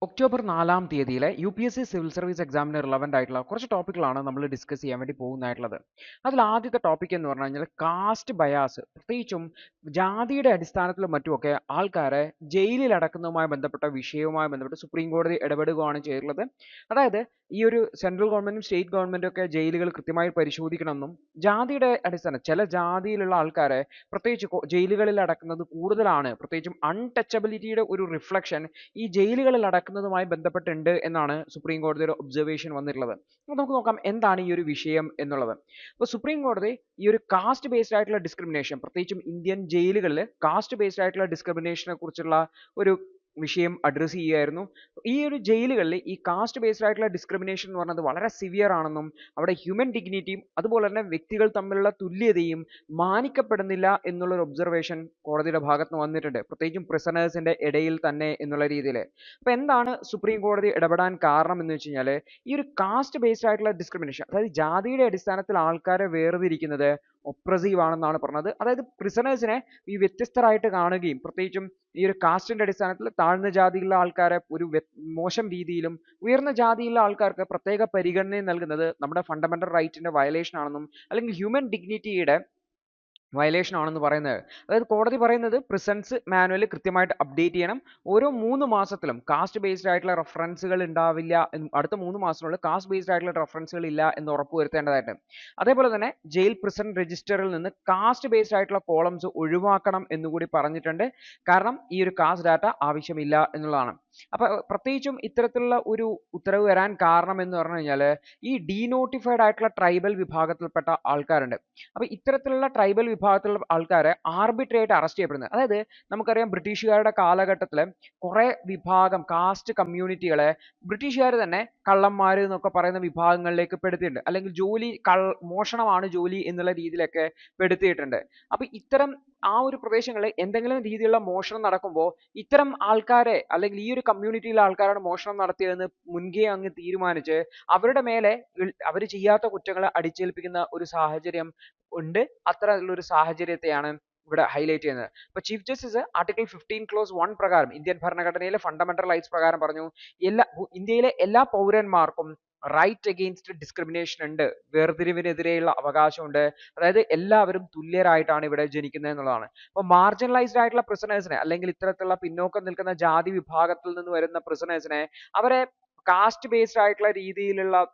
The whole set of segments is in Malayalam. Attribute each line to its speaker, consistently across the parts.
Speaker 1: ഒക്ടോബർ 4-ാം തീയതിയിലെ UPSC സിവിൽ സർവീസ് എക്സാമിന് റിലവൻ്റ് ആയിട്ടുള്ള കുറച്ച് ടോപ്പിക്കുകളാണ് നമ്മൾ ഡിസ്കസ് ചെയ്യാൻ വേണ്ടി പോകുന്നതായിട്ടുള്ളത്. അതിൽ ആദ്യത്തെ ടോപ്പിക് എന്ന് പറഞ്ഞു കഴിഞ്ഞാൽ കാസ്റ്റ് ബയാസ്, പ്രത്യേകിച്ചും ജാതിയുടെ അടിസ്ഥാനത്തിലും മറ്റുമൊക്കെ ആൾക്കാരെ ജയിലിൽ അടക്കുന്നതുമായി ബന്ധപ്പെട്ട വിഷയവുമായി ബന്ധപ്പെട്ട് സുപ്രീം കോടതി ഇടപെടുകയാണ് ചെയ്തിട്ടുള്ളത്. അതായത് ഈ ഒരു സെൻട്രൽ ഗവൺമെന്റും സ്റ്റേറ്റ് ഗവൺമെന്റും ഒക്കെ ജയിലുകൾ കൃത്യമായി പരിശോധിക്കണമെന്നും ജാതിയുടെ അടിസ്ഥാനം ചില ജാതിയിലുള്ള ആൾക്കാരെ പ്രത്യേകിച്ച് ജയിലുകളിൽ അടക്കുന്നത് കൂടുതലാണ്, പ്രത്യേകിച്ചും അൺടച്ചബിലിറ്റിയുടെ ഒരു റിഫ്ലക്ഷൻ ഈ ജയിലുകളിൽ അടക്കുന്നതുമായി ബന്ധപ്പെട്ടുണ്ട് എന്നാണ് സുപ്രീം കോടതിയുടെ ഒബ്സർവേഷൻ വന്നിട്ടുള്ളത്. അപ്പോൾ നമുക്ക് നോക്കാം എന്താണ് ഈ ഒരു വിഷയം എന്നുള്ളത്. അപ്പോൾ സുപ്രീം കോടതി ഈ ഒരു കാസ്റ്റ് ബേസ്ഡ് ആയിട്ടുള്ള ഡിസ്ക്രിമിനേഷൻ, പ്രത്യേകിച്ചും ഇന്ത്യൻ ജയിലുകളിൽ കാസ്റ്റ് ബേസ്ഡ് ആയിട്ടുള്ള ഡിസ്ക്രിമിനേഷനെ കുറിച്ചുള്ള ഒരു വിഷയം അഡ്രസ്സ് ചെയ്യുകയായിരുന്നു. ഈ ഒരു ജയിലുകളിൽ ഈ കാസ്റ്റ് ബേസ്ഡ് ആയിട്ടുള്ള ഡിസ്ക്രിമിനേഷൻ എന്ന് പറയുന്നത് വളരെ സിവിയർ ആണെന്നും അവിടെ ഹ്യൂമൻ ഡിഗ്നിറ്റിയും അതുപോലെ തന്നെ വ്യക്തികൾ തമ്മിലുള്ള തുല്യതയും മാനിക്കപ്പെടുന്നില്ല എന്നുള്ളൊരു ഒബ്സർവേഷൻ കോടതിയുടെ ഭാഗത്ത് നിന്ന് വന്നിട്ടുണ്ട്, പ്രത്യേകിച്ചും പ്രിസണേഴ്സിന്റെ ഇടയിൽ തന്നെ എന്നുള്ള രീതിയിൽ. അപ്പോൾ എന്താണ് സുപ്രീം കോടതി ഇടപെടാൻ കാരണം എന്ന് വെച്ച് കഴിഞ്ഞാൽ ഈ ഒരു കാസ്റ്റ് ബേസ്ഡ് ആയിട്ടുള്ള ഡിസ്ക്രിമിനേഷൻ, അതായത് ജാതിയുടെ അടിസ്ഥാനത്തിൽ ആൾക്കാരെ വേർതിരിക്കുന്നത് ഒപ്രസീവ് ആണെന്നാണ് പറഞ്ഞത്. അതായത് പ്രിസണേഴ്സിനെ ഈ വ്യത്യസ്തരായിട്ട് കാണുകയും പ്രത്യേകിച്ചും ഈ ഒരു കാസ്റ്റിന്റെ അടിസ്ഥാനത്തിൽ താഴ്ന്ന ജാതിയിലുള്ള ആൾക്കാരെ ഒരു മോശം രീതിയിലും ഉയർന്ന ജാതിയിലുള്ള ആൾക്കാർക്ക് പ്രത്യേക പരിഗണനയും നൽകുന്നത് നമ്മുടെ ഫണ്ടമെന്റൽ റൈറ്റിന്റെ വയലേഷൻ ആണെന്നും അല്ലെങ്കിൽ ഹ്യൂമൻ ഡിഗ്നിറ്റിയുടെ വയലേഷൻ ആണെന്ന് പറയുന്നത്. അതായത് കോടതി പറയുന്നത് പ്രിസൺസ് മാനുവൽ കൃത്യമായിട്ട് അപ്ഡേറ്റ് ചെയ്യണം. ഓരോ 3 മാസത്തിലും കാസ്റ്റ് ബേസ്ഡ് ആയിട്ടുള്ള റെഫറൻസുകൾ ഉണ്ടാവില്ല, അടുത്ത 3 മാസത്തിനുള്ളിൽ കാസ്റ്റ് ബേസ്ഡ് ആയിട്ടുള്ള റെഫറൻസുകൾ ഇല്ല എന്ന് ഉറപ്പുവരുത്തേണ്ടതായിട്ട്. അതേപോലെ തന്നെ ജയിൽ പ്രിസൺ രജിസ്റ്ററിൽ നിന്ന് കാസ്റ്റ് ബേസ്ഡ് ആയിട്ടുള്ള കോളംസ് ഒഴിവാക്കണം എന്നുകൂടി പറഞ്ഞിട്ടുണ്ട്. കാരണം ഈ ഒരു കാസ്റ്റ് ഡാറ്റ ആവശ്യമില്ല എന്നുള്ളതാണ്. അപ്പൊ പ്രത്യേകിച്ചും ഇത്തരത്തിലുള്ള ഒരു ഉത്തരവ് വരാൻ കാരണം എന്ന് പറഞ്ഞു കഴിഞ്ഞാൽ ഈ ഡീനോട്ടിഫൈഡ് ആയിട്ടുള്ള ട്രൈബൽ വിഭാഗത്തിൽപ്പെട്ട ആൾക്കാരുണ്ട്. അപ്പൊ ഇത്തരത്തിലുള്ള ട്രൈബൽ വിഭാഗത്തിലുള്ള ആൾക്കാരെ ആർബിട്രറി ആയിട്ട് അറസ്റ്റ് ചെയ്യപ്പെടുന്നത്. അതായത് നമുക്കറിയാം ബ്രിട്ടീഷുകാരുടെ കാലഘട്ടത്തിൽ കുറെ വിഭാഗം കാസ്റ്റ് കമ്മ്യൂണിറ്റികളെ ബ്രിട്ടീഷുകാർ തന്നെ കള്ളന്മാർ എന്നൊക്കെ പറയുന്ന വിഭാഗങ്ങളിലേക്ക് പെടുത്തിയിട്ടുണ്ട്, അല്ലെങ്കിൽ മോഷണമാണ് ജോലി എന്നുള്ള രീതിയിലൊക്കെ പെടുത്തിയിട്ടുണ്ട്. അപ്പൊ ഇത്തരം ആ ഒരു പ്രദേശങ്ങളിൽ എന്തെങ്കിലും രീതിയിലുള്ള മോഷണം നടക്കുമ്പോൾ ഇത്തരം ആൾക്കാരെ അല്ലെങ്കിൽ ഈ ഒരു കമ്മ്യൂണിറ്റിയിലെ ആൾക്കാരാണ് മോഷണം നടത്തിയതെന്ന് മുൻകേ അങ്ങ് തീരുമാനിച്ച് അവരുടെ മേലെ അവർ ചെയ്യാത്ത കുറ്റങ്ങളെ അടിച്ചേൽപ്പിക്കുന്ന ഒരു സാഹചര്യം ഉണ്ട്. അത്തരത്തിലുള്ള ഒരു സാഹചര്യത്തെയാണ് ഇവിടെ ഹൈലൈറ്റ് ചെയ്യുന്നത്. ഇപ്പൊ ചീഫ് ജസ്റ്റിസ് ആർട്ടിക്കിൾ 15 ക്ലോസ് 1 പ്രകാരം ഇന്ത്യൻ ഭരണഘടനയിലെ ഫണ്ടമെന്റൽ റൈറ്റ്സ് പ്രകാരം പറഞ്ഞു, ഇന്ത്യയിലെ എല്ലാ പൗരന്മാർക്കും റൈറ്റ് അഗെയിൻസ്റ്റ് ഡിസ്ക്രിമിനേഷൻ ഉണ്ട്, വേർതിരിവിനെതിരെയുള്ള അവകാശമുണ്ട്. അതായത് എല്ലാവരും തുല്യരായിട്ടാണ് ഇവിടെ ജനിക്കുന്നത് എന്നുള്ളതാണ്. അപ്പൊ മാർജിനലൈസ്ഡ് ആയിട്ടുള്ള പ്രിസണേഴ്സിനെ അല്ലെങ്കിൽ ഇത്തരത്തിലുള്ള പിന്നോക്കം നിൽക്കുന്ന ജാതി വിഭാഗത്തിൽ നിന്ന് വരുന്ന പ്രിസണേഴ്സിനെ അവരെ കാസ്റ്റ് ബേസ്ഡ് ആയിട്ടുള്ള രീതിയിലുള്ള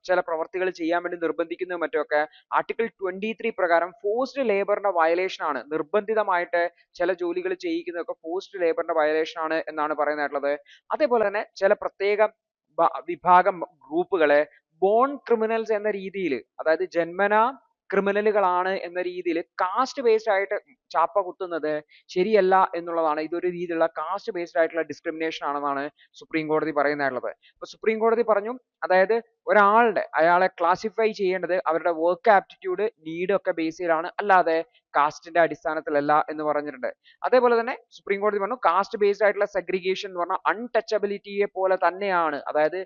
Speaker 1: ചില പ്രവർത്തികൾ ചെയ്യാൻ വേണ്ടി നിർബന്ധിക്കുന്നതും മറ്റുമൊക്കെ ആർട്ടിക്കിൾ 23 പ്രകാരം ഫോഴ്സ്ഡ് ലേബറിന്റെ വയലേഷൻ ആണ്. നിർബന്ധിതമായിട്ട് ചില ജോലികൾ ചെയ്യിക്കുന്നതൊക്കെ ഫോഴ്സ്ഡ് ലേബറിന്റെ വയലേഷൻ ആണ് എന്നാണ് പറയുന്നതായിട്ടുള്ളത്. അതേപോലെ തന്നെ ചില പ്രത്യേക വിഭാഗം ഗ്രൂപ്പുകളെ ബോൺ ക്രിമിനൽസ് എന്ന രീതിയിൽ, അതായത് ജന്മനാ ക്രിമിനലുകളാണ് എന്ന രീതിയിൽ കാസ്റ്റ് ബേസ്ഡ് ആയിട്ട് ചാപ്പ കുത്തുന്നത് ശരിയല്ല എന്നുള്ളതാണ്. ഇതൊരു രീതിയിലുള്ള കാസ്റ്റ് ബേസ്ഡ് ആയിട്ടുള്ള ഡിസ്ക്രിമിനേഷൻ ആണെന്നാണ് സുപ്രീം കോടതി പറയുന്നതായിട്ടുള്ളത്. അപ്പൊ സുപ്രീം കോടതി പറഞ്ഞു, അതായത് അയാളെ ക്ലാസിഫൈ ചെയ്യേണ്ടത് അവരുടെ വർക്ക് ആപ്റ്റിറ്റ്യൂഡ്, നീഡ് ഒക്കെ ബേസ് ചെയ്താണ്, അല്ലാതെ കാസ്റ്റിന്റെ അടിസ്ഥാനത്തിലല്ല എന്ന് പറഞ്ഞിട്ടുണ്ട്. അതേപോലെ തന്നെ സുപ്രീം കോടതി പറഞ്ഞു കാസ്റ്റ് ബേസ്ഡ് ആയിട്ടുള്ള സെഗ്രിഗേഷൻ എന്ന് പറഞ്ഞാൽ അൺടച്ചബിലിറ്റിയെ പോലെ തന്നെയാണ്, അതായത്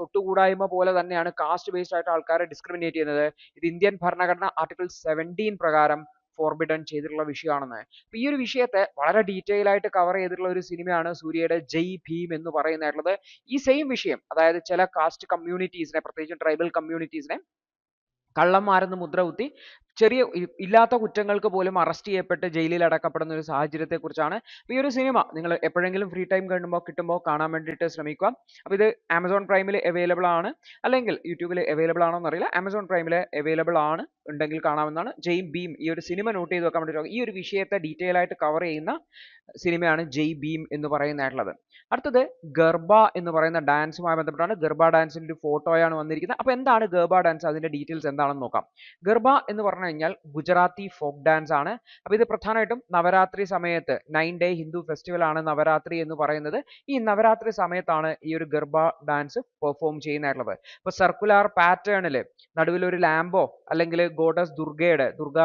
Speaker 1: തൊട്ടുകൂടായ്മ പോലെ തന്നെയാണ് കാസ്റ്റ് ബേസ്ഡ് ആയിട്ട് ആൾക്കാരെ ഡിസ്ക്രിമിനേറ്റ് ചെയ്യുന്നത്. ഇത് ഇന്ത്യൻ ഭരണഘടന ആർട്ടിക്കിൾ 17 പ്രകാരം ഫോർബിഡൻ ചെയ്തിട്ടുള്ള വിഷയമാണെന്ന്. അപ്പൊ ഈ ഒരു വിഷയത്തെ വളരെ ഡീറ്റെയിൽ ആയിട്ട് കവർ ചെയ്തിട്ടുള്ള ഒരു സിനിമയാണ് സൂര്യയുടെ ജയ് ഭീം എന്ന് പറയുന്നതായിട്ടുള്ളത്. ഈ സെയിം വിഷയം, അതായത് ചില കാസ്റ്റ് കമ്മ്യൂണിറ്റീസിനെ പ്രത്യേകിച്ചും ട്രൈബൽ കമ്മ്യൂണിറ്റീസിനെ കള്ളന്മാരെന്ന് മുദ്ര കുത്തി ചെറിയ ഇല്ലാത്ത കുറ്റങ്ങൾക്ക് പോലും അറസ്റ്റ് ചെയ്യപ്പെട്ട് ജയിലിൽ അടക്കപ്പെടുന്ന ഒരു സാഹചര്യത്തെ കുറിച്ചാണ്. ഈ ഒരു സിനിമ നിങ്ങൾ എപ്പോഴെങ്കിലും ഫ്രീ ടൈം കിട്ടുമ്പോൾ കാണാൻ വേണ്ടിയിട്ട് ശ്രമിക്കുക. അപ്പൊ ഇത് ആമസോൺ പ്രൈമിൽ അവൈലബിൾ ആണ്, അല്ലെങ്കിൽ യൂട്യൂബിൽ അവൈലബിൾ ആണോ എന്നറിയില്ല. ആമസോൺ പ്രൈമിൽ അവൈലബിൾ ആണ്, ഉണ്ടെങ്കിൽ കാണാവുന്നതാണ്. ജയ് ഭീം, ഈ ഒരു സിനിമ നോട്ട് ചെയ്ത് വെക്കാൻ വേണ്ടി ഈ ഒരു വിഷയത്തെ ഡീറ്റെയിൽ ആയിട്ട് കവർ ചെയ്യുന്ന സിനിമയാണ് ജയ് ഭീം എന്ന് പറയുന്നതായിട്ടുള്ളത്. അടുത്തത് ഗർബ എന്ന് പറയുന്ന ഡാൻസുമായി ബന്ധപ്പെട്ടാണ്. ഗർബ ഡാൻസിന്റെ ഒരു ഫോട്ടോയാണ് വന്നിരിക്കുന്നത്. അപ്പൊ എന്താണ് ഗർബ ഡാൻസ്, അതിന്റെ ഡീറ്റെയിൽസ് എന്താണെന്ന് നോക്കാം. ഗർബ എന്ന് പറഞ്ഞു കഴിഞ്ഞാൽ ഗുജറാത്തി ഫോക്ക് ഡാൻസ് ആണ്. അപ്പൊ ഇത് പ്രധാനമായിട്ടും നവരാത്രി സമയത്ത് 9 ഡേ ഹിന്ദു ഫെസ്റ്റിവൽ ആണ് നവരാത്രി എന്ന് പറയുന്നത്. ഈ നവരാത്രി സമയത്താണ് ഈ ഒരു ഗർബ ഡാൻസ് പെർഫോം ചെയ്യുന്നതായിട്ടുള്ളത്. ഇപ്പൊ സർക്കുലർ പാറ്റേണിൽ നടുവിൽ ഒരു ലാമ്പോ അല്ലെങ്കിൽ ഗോഡസ് ദുർഗാ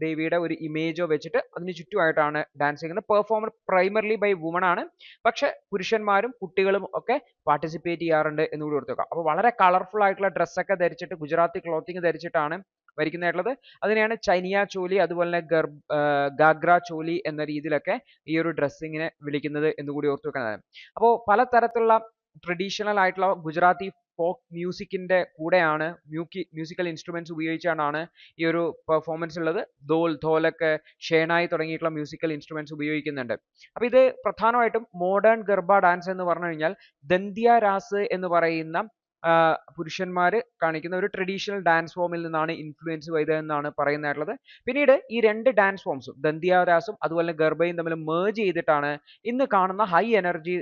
Speaker 1: ദേവിയുടെ ഒരു ഇമേജോ വെച്ചിട്ട് അതിന് ചുറ്റുമായിട്ടാണ് ഡാൻസ് ചെയ്യുന്നത്. പെർഫോമർ പ്രൈമർലി ബൈ വുമൺ ആണ്, പക്ഷെ പുരുഷന്മാരും കുട്ടികളും ഒക്കെ പാർട്ടിസിപ്പേറ്റ് ചെയ്യാറുണ്ട് എന്ന് കൂടി ഓർത്ത് വെക്കാം. അപ്പോൾ വളരെ കളർഫുൾ ആയിട്ടുള്ള ഡ്രസ്സൊക്കെ ധരിച്ചിട്ട് ഗുജറാത്തി ക്ലോത്തിങ് ധരിച്ചിട്ടാണ് ഭരിക്കുന്നതായിട്ടുള്ളത്. അതിനെയാണ് ചനിയ ചോലി അതുപോലെ തന്നെ ഗാഗ്ര ചോലി എന്ന രീതിയിലൊക്കെ ഈ ഒരു ഡ്രസ്സിങ്ങിനെ വിളിക്കുന്നത് എന്ന് കൂടി ഓർത്തു വെക്കണം. അപ്പോൾ പലതരത്തിലുള്ള ട്രഡീഷണൽ ആയിട്ടുള്ള ഗുജറാത്തി ഫോക്ക് മ്യൂസിക്കിന്റെ കൂടെയാണ് മ്യൂസിക്കൽ ഇൻസ്ട്രുമെന്റ്സ് ഉപയോഗിച്ചാണ് ഈ ഒരു പെർഫോമൻസ് ഉള്ളത്. ധോൽ, ധോലക്ക്, ഷേണായി തുടങ്ങിയിട്ടുള്ള മ്യൂസിക്കൽ ഇൻസ്ട്രുമെന്റ്സ് ഉപയോഗിക്കുന്നുണ്ട്. അപ്പൊ ഇത് പ്രധാനമായിട്ടും മോഡേൺ ഗർഭ ഡാൻസ് എന്ന് പറഞ്ഞു കഴിഞ്ഞാൽ ദന്ത്യ രാസ് എന്ന് പറയുന്ന പുരുഷന്മാര് കാണിക്കുന്ന ഒരു ട്രഡീഷണൽ ഡാൻസ് ഫോമിൽ നിന്നാണ് ഇൻഫ്ലുവൻസ് ചെയ്തതെന്നാണ് പറയുന്നതായിട്ടുള്ളത്. പിന്നീട് ഈ രണ്ട് ഡാൻസ് ഫോംസും ദന്ത്യാരാസും അതുപോലെ ഗർഭയും തമ്മിൽ മേർജ് ചെയ്തിട്ടാണ് ഇന്ന് കാണുന്ന ഹൈ എനർജി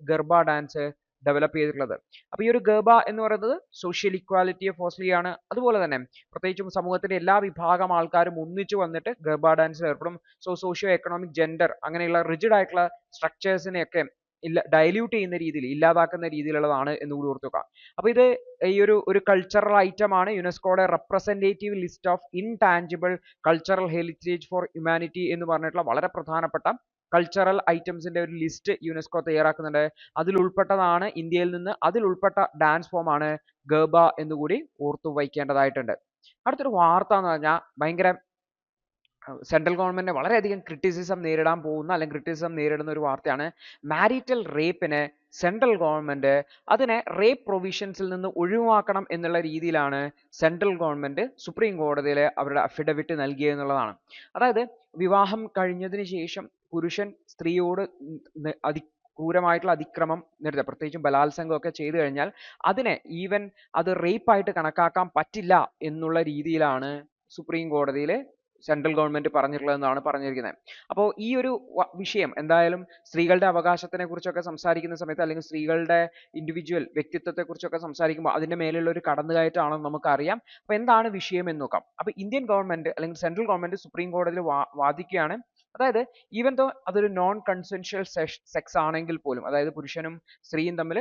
Speaker 1: ഗർഭ ഡാൻസ് ഡെവലപ്പ് ചെയ്തിട്ടുള്ളത്. അപ്പൊ ഈ ഒരു ഗർഭ എന്ന് പറയുന്നത് സോഷ്യൽ ഇക്വാലിറ്റിയെ ഫോസ്റ്റർ ആണ്. അതുപോലെ തന്നെ പ്രത്യേകിച്ചും സമൂഹത്തിന്റെ എല്ലാ വിഭാഗം ആൾക്കാരും ഒന്നിച്ചു വന്നിട്ട് ഗർഭ ഡാൻസിൽ ഏർപ്പെടും. സോഷ്യോ എക്കണോമിക് ജെൻഡർ അങ്ങനെയുള്ള റിജിഡ് ആയിട്ടുള്ള സ്ട്രക്ചേഴ്സിനെയൊക്കെ ഡയല്യൂട്ട് ചെയ്യുന്ന രീതിയിൽ ഇല്ലാതാക്കുന്ന രീതിയിലുള്ളതാണ് എന്ന് കൂടി ഓർത്തു വെക്കുക. അപ്പൊ ഇത് ഈ ഒരു കൾച്ചറൽ ഐറ്റം ആണ്. യുനെസ്കോയുടെ representative list of intangible cultural heritage four humanity എന്ന് പറഞ്ഞിട്ടുള്ള വളരെ പ്രധാനപ്പെട്ട കൾച്ചറൽ ഐറ്റംസിന്റെ ഒരു ലിസ്റ്റ് യുനെസ്കോ തയ്യാറാക്കുന്നുണ്ട്. അതിൽ ഉൾപ്പെട്ടതാണ് ഇന്ത്യയിൽ നിന്ന് അതിൽ ഉൾപ്പെട്ട ഡാൻസ് ഫോം ആണ് ഗർഭ എന്നുകൂടി ഓർത്തു വയ്ക്കേണ്ടതായിട്ടുണ്ട്. അടുത്തൊരു വാർത്ത എന്ന് പറഞ്ഞാൽ ഭയങ്കര സെൻട്രൽ ഗവൺമെന്റിനെ വളരെയധികം ക്രിറ്റിസിസം നേരിടാൻ പോകുന്ന അല്ലെങ്കിൽ ക്രിറ്റിസിസം നേരിടുന്ന ഒരു വാർത്തയാണ്. മാരിറ്റൽ റേപ്പിന് സെൻട്രൽ ഗവൺമെന്റ് അതിനെ റേപ്പ് പ്രൊവിഷൻസിൽ നിന്ന് ഒഴിവാക്കണം എന്നുള്ള രീതിയിലാണ് സെൻട്രൽ ഗവൺമെന്റ് സുപ്രീം കോടതിയിൽ അവരുടെ അഫിഡവിറ്റ് നൽകിയെന്നുള്ളതാണ്. അതായത് വിവാഹം കഴിഞ്ഞതിന് ശേഷം പുരുഷൻ സ്ത്രീയോട് ക്രൂരമായിട്ടുള്ള അതിക്രമം നടത്തുക, പ്രത്യേകിച്ചും ബലാത്സംഗം ഒക്കെ ചെയ്തു കഴിഞ്ഞാൽ അതിനെ ഈവൻ അത് റേപ്പായിട്ട് കണക്കാക്കാൻ പറ്റില്ല എന്നുള്ള രീതിയിലാണ് സുപ്രീം കോടതിയിൽ സെൻട്രൽ ഗവൺമെന്റ് പറഞ്ഞിട്ടുള്ളതെന്നാണ് പറഞ്ഞിരിക്കുന്നത്. അപ്പോൾ ഈ ഒരു വിഷയം എന്തായാലും സ്ത്രീകളുടെ അവകാശത്തിനെ കുറിച്ചൊക്കെ സംസാരിക്കുന്ന സമയത്ത് അല്ലെങ്കിൽ സ്ത്രീകളുടെ ഇൻഡിവിജ്വൽ വ്യക്തിത്വത്തെ കുറിച്ചൊക്കെ സംസാരിക്കുമ്പോൾ അതിന്റെ മേലുള്ള ഒരു കടന്നുകയറ്റമാണെന്ന് നമുക്കറിയാം. അപ്പൊ എന്താണ് വിഷയം എന്ന് നോക്കാം. അപ്പൊ ഇന്ത്യൻ ഗവൺമെന്റ് അല്ലെങ്കിൽ സെൻട്രൽ ഗവൺമെന്റ് സുപ്രീം കോടതിയിൽ വാദിക്കുകയാണ്. അതായത് ഈവൻ ദോ അതൊരു നോൺ കൺസെൻഷ്വൽ സെക്സ് ആണെങ്കിൽ പോലും, അതായത് പുരുഷനും സ്ത്രീയും തമ്മിൽ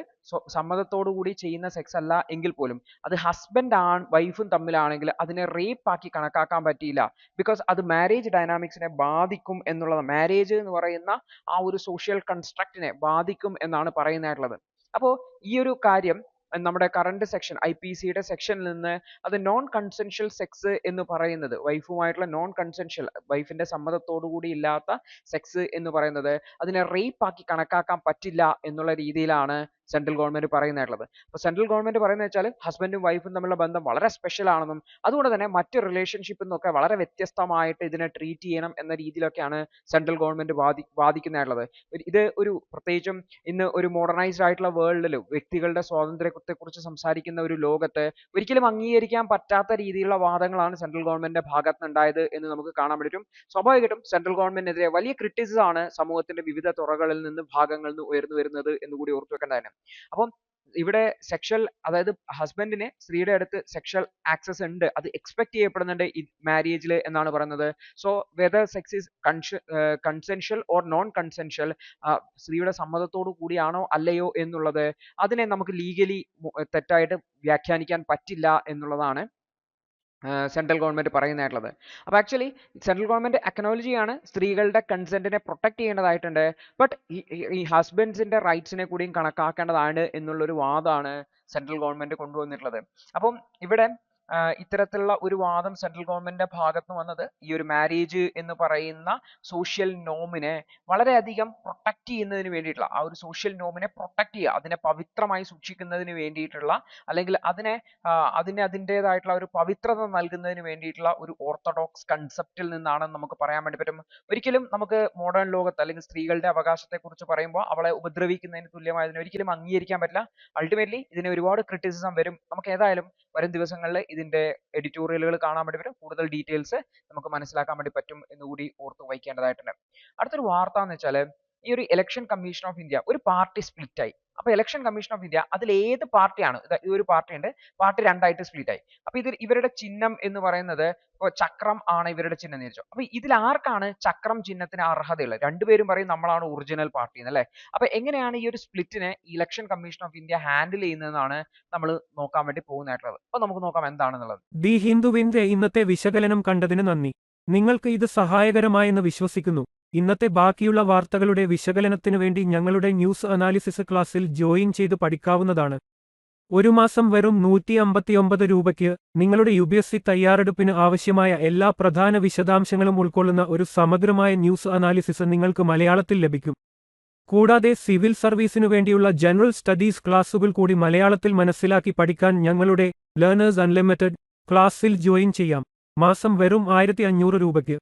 Speaker 1: സമ്മതത്തോടു കൂടി ചെയ്യുന്ന സെക്സ് അല്ല എങ്കിൽ പോലും അത് ഹസ്ബൻഡ് വൈഫും തമ്മിലാണെങ്കിൽ അതിനെ റേപ്പ് ആക്കി കണക്കാക്കാൻ പറ്റിയില്ല. ബിക്കോസ് അത് മാരേജ് ഡൈനാമിക്സിനെ ബാധിക്കും എന്നുള്ളത്, മാരേജ് എന്ന് പറയുന്ന ആ ഒരു സോഷ്യൽ കൺസ്ട്രക്റ്റിനെ ബാധിക്കും എന്നാണ് പറയുന്നതായിട്ടുള്ളത്. അപ്പോൾ ഈ ഒരു കാര്യം നമ്മുടെ കറണ്ട് സെക്ഷൻ IPCയുടെ സെക്ഷനിൽ നിന്ന് അത് നോൺ കൺസെൻഷ്യൽ സെക്സ് എന്ന് പറയുന്നത്, വൈഫുമായിട്ടുള്ള നോൺ കൺസെൻഷ്യൽ, വൈഫിന്റെ സമ്മതത്തോടു കൂടി ഇല്ലാത്ത സെക്സ് എന്ന് പറയുന്നത് അതിനെ റേപ്പ് ആക്കി കണക്കാക്കാൻ പറ്റില്ല എന്നുള്ള രീതിയിലാണ് സെൻട്രൽ ഗവൺമെന്റ് പറയുന്നതായിട്ടുള്ളത്. അപ്പോൾ സെൻട്രൽ ഗവൺമെന്റ് പറയുന്നത് വെച്ചാൽ ഹസ്ബൻഡും വൈഫും തമ്മിലുള്ള ബന്ധം വളരെ സ്പെഷ്യൽ ആണെന്നും അതുകൊണ്ട് തന്നെ മറ്റ് റിലേഷൻഷിപ്പിൽ നിന്നൊക്കെ വളരെ വ്യത്യസ്തമായിട്ട് ഇതിനെ ട്രീറ്റ് ചെയ്യണം എന്ന രീതിയിലൊക്കെയാണ് സെൻട്രൽ ഗവൺമെന്റ് വാദിക്കുന്നതായിട്ടുള്ളത്. ഇത് ഒരു പ്രത്യേകിച്ചും ഇന്ന് ഒരു മോഡേണൈസ്ഡ് ആയിട്ടുള്ള വേൾഡിൽ വ്യക്തികളുടെ സ്വാതന്ത്ര്യത്തെ കുറിച്ച് സംസാരിക്കുന്ന ഒരു ലോകത്ത് ഒരിക്കലും അംഗീകരിക്കാൻ പറ്റാത്ത രീതിയിലുള്ള വാദങ്ങളാണ് സെൻട്രൽ ഗവൺമെന്റിന്റെ ഭാഗത്ത് ഉണ്ടായത് എന്ന് നമുക്ക് കാണാൻ പറ്റും. സ്വാഭാവികമായിട്ടും സെൻട്രൽ ഗവൺമെന്റിനെതിരെ വലിയ ക്രിറ്റിസിസം ആണ് സമൂഹത്തിന്റെ വിവിധ തുറകളിൽ നിന്ന് ഭാഗങ്ങളിൽ നിന്ന് ഉയർന്നു വരുന്നത് എന്ന് കൂടി ഓർത്തു വെക്കേണ്ടതാണ്. അപ്പം ഇവിടെ സെക്ഷൽ, അതായത് ഹസ്ബൻഡിന് സ്ത്രീയുടെ അടുത്ത് സെക്ഷൽ ആക്സസ് ഉണ്ട്, അത് എക്സ്പെക്ട് ചെയ്യപ്പെടുന്നുണ്ട് ഈ മാരേജിൽ എന്നാണ് പറയുന്നത്. So whether sex is consensual or non consensual, സ്ത്രീയുടെ സമ്മതത്തോടു കൂടിയാണോ അല്ലയോ എന്നുള്ളത് അതിനെ നമുക്ക് ലീഗലി തെറ്റായിട്ട് വ്യാഖ്യാനിക്കാൻ പറ്റില്ല എന്നുള്ളതാണ് സെൻട്രൽ ഗവൺമെന്റ് പറയുന്നതായിട്ടുള്ളത്. അപ്പോൾ ആക്ച്വലി സെൻട്രൽ ഗവൺമെന്റ് അക്നോളജ് ചെയ്യാണ് സ്ത്രീകളുടെ കൺസെന്റിനെ പ്രൊട്ടക്ട് ചെയ്യേണ്ടതായിട്ടുണ്ട്. ബട്ട് ഈ ഹസ്ബൻഡ്സിന്റെ റൈറ്റ്സിനെ കൂടിയും കണക്കാക്കേണ്ടതാണ് എന്നുള്ളൊരു വാദമാണ് സെൻട്രൽ ഗവൺമെന്റ് കൊണ്ടുവന്നിട്ടുള്ളത്. അപ്പം ഇവിടെ ഇത്തരത്തിലുള്ള ഒരു വാദം സെൻട്രൽ ഗവൺമെന്റിന്റെ ഭാഗത്ത് വന്നത് ഈ ഒരു മാരേജ് എന്ന് പറയുന്ന സോഷ്യൽ നോമിനെ വളരെയധികം പ്രൊട്ടക്ട് ചെയ്യുന്നതിന് വേണ്ടിയിട്ടുള്ള, ആ ഒരു സോഷ്യൽ നോമിനെ പ്രൊട്ടക്ട് ചെയ്യുക, അതിനെ പവിത്രമായി സൂക്ഷിക്കുന്നതിന് വേണ്ടിയിട്ടുള്ള, അല്ലെങ്കിൽ അതിൻ്റെതായിട്ടുള്ള ഒരു പവിത്രത നൽകുന്നതിന് വേണ്ടിയിട്ടുള്ള ഒരു ഓർത്തഡോക്സ് കൺസെപ്റ്റിൽ നിന്നാണെന്ന് നമുക്ക് പറയാൻ വേണ്ടി പറ്റും. ഒരിക്കലും നമുക്ക് മോഡേൺ ലോകത്ത് അല്ലെങ്കിൽ സ്ത്രീകളുടെ അവകാശത്തെ കുറിച്ച് പറയുമ്പോൾ അവളെ ഉപദ്രവിക്കുന്നതിന് തുല്യമായതിനെ ഒരിക്കലും അംഗീകരിക്കാൻ പറ്റില്ല. അൾട്ടിമേറ്റ്ലി ഇതിന് ഒരുപാട് ക്രിറ്റിസിസം വരും. നമുക്ക് ഏതായാലും വരും ദിവസങ്ങളിൽ ഇതിന്റെ എഡിറ്റോറിയലുകൾ കാണാൻ വേണ്ടി പറ്റും, കൂടുതൽ ഡീറ്റെയിൽസ് നമുക്ക് മനസ്സിലാക്കാൻ വേണ്ടി പറ്റും എന്നുകൂടി ഓർത്ത് വയ്ക്കേണ്ടതായിട്ടുണ്ട്. അടുത്തൊരു വാർത്ത എന്ന് വെച്ചാൽ ഈ ഒരു ഇലക്ഷൻ കമ്മീഷൻ ഓഫ് ഇന്ത്യ ഒരു പാർട്ടി സ്പ്ലിറ്റ് ആയി. അപ്പൊ ഇലക്ഷൻ കമ്മീഷൻ ഓഫ് ഇന്ത്യ അതിൽ ഏത് പാർട്ടിയാണ്, ഈ ഒരു പാർട്ടി ഉണ്ട്, പാർട്ടി രണ്ടായിട്ട് സ്പ്ലിറ്റ് ആയി. അപ്പൊ ഇതിൽ ഇവരുടെ ചിഹ്നം എന്ന് പറയുന്നത് ഇപ്പൊ ചക്രം ആണ് ഇവരുടെ ചിഹ്നം എന്ന് വെച്ചോ. അപ്പൊ ഇതിൽ ആർക്കാണ് ചക്രം ചിഹ്നത്തിന് അർഹതയുള്ളത്? രണ്ടുപേരും പറയും നമ്മളാണ് ഒറിജിനൽ പാർട്ടി എന്നല്ലേ. അപ്പൊ എങ്ങനെയാണ് ഈ ഒരു സ്പ്ലിറ്റിനെ election commission of India handle ചെയ്യുന്നതെന്നാണ് നമ്മൾ നോക്കാൻ വേണ്ടി പോകുന്നതായിട്ടുള്ളത്. അപ്പൊ നമുക്ക് നോക്കാം എന്താണെന്നുള്ളത്.
Speaker 2: ദി ഹിന്ദുവിന്റെ ഇന്നത്തെ വിശകലനം കണ്ടതിന് നന്ദി. നിങ്ങൾക്ക് ഇത് സഹായകരമായെന്ന് വിശ്വസിക്കുന്നു. ഇന്നത്തെ ബാക്കിയുള്ള വാർത്തകളുടെ വിശകലനത്തിനു വേണ്ടി ഞങ്ങളുടെ ന്യൂസ് അനാലിസിസ് ക്ലാസ്സിൽ ജോയിൻ ചെയ്ത് പഠിക്കാവുന്നതാണ്. ഒരു മാസം വെറും 159 രൂപയ്ക്ക് നിങ്ങളുടെ UPSC തയ്യാറെടുപ്പിന് ആവശ്യമായ എല്ലാ പ്രധാന വിശദാംശങ്ങളും ഉൾക്കൊള്ളുന്ന ഒരു സമഗ്രമായ ന്യൂസ് അനാലിസിസ് നിങ്ങൾക്ക് മലയാളത്തിൽ ലഭിക്കും. കൂടാതെ സിവിൽ സർവീസിനു വേണ്ടിയുള്ള ജനറൽ സ്റ്റഡീസ് ക്ലാസുകൾ കൂടി മലയാളത്തിൽ മനസ്സിലാക്കി പഠിക്കാൻ ഞങ്ങളുടെ ലേണേഴ്സ് അൺലിമിറ്റഡ് ക്ലാസ്സിൽ ജോയിൻ ചെയ്യാം. മാസം വെറും 1500 രൂപയ്ക്ക്.